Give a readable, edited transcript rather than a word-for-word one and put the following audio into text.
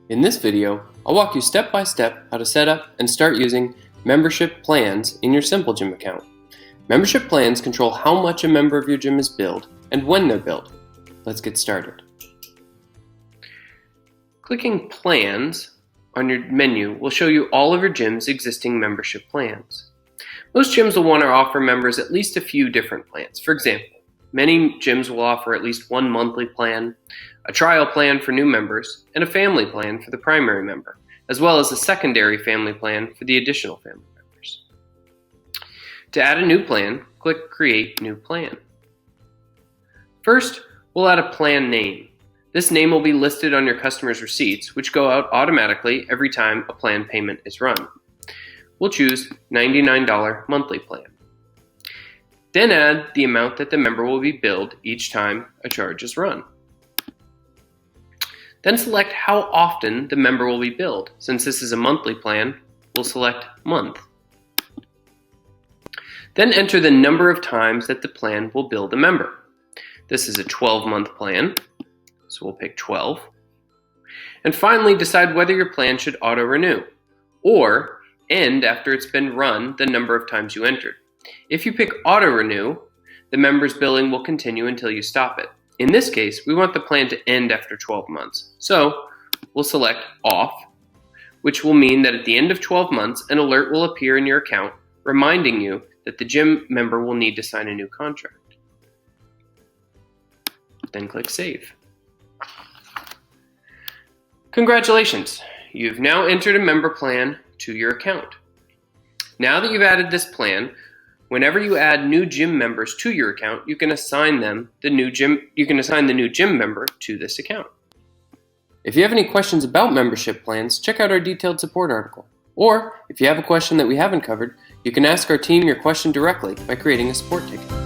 In this video, I'll walk you step by step how to set up and start using membership plans in your SimpleGym account. Membership plans control how much a member of your gym is billed and when they're billed. Let's get started. Clicking Plans on your menu will show you all of your gym's existing membership plans. Most gyms will want to offer members at least a few different plans. For example, many gyms will offer at least one monthly plan, a trial plan for new members, and a family plan for the primary member, as well as a secondary family plan for the additional family members. To add a new plan, click Create New Plan. First, we'll add a plan name. This name will be listed on your customer's receipts, which go out automatically every time a plan payment is run. We'll choose $99 monthly plan. Then add the amount that the member will be billed each time a charge is run. Then select how often the member will be billed. Since this is a monthly plan, we'll select month. Then enter the number of times that the plan will bill the member. This is a 12-month plan, so we'll pick 12. And finally, decide whether your plan should auto-renew or end after it's been run the number of times you entered. If you pick auto-renew, the member's billing will continue until you stop it. In this case, we want the plan to end after 12 months. So we'll select Off, which will mean that at the end of 12 months, an alert will appear in your account reminding you that the gym member will need to sign a new contract. Then click Save. Congratulations! You've now entered a member plan to your account. Now that you've added this plan, whenever you add new gym members to your account, you can assign the new gym member to this account. If you have any questions about membership plans, check out our detailed support article. Or if you have a question that we haven't covered, you can ask our team your question directly by creating a support ticket.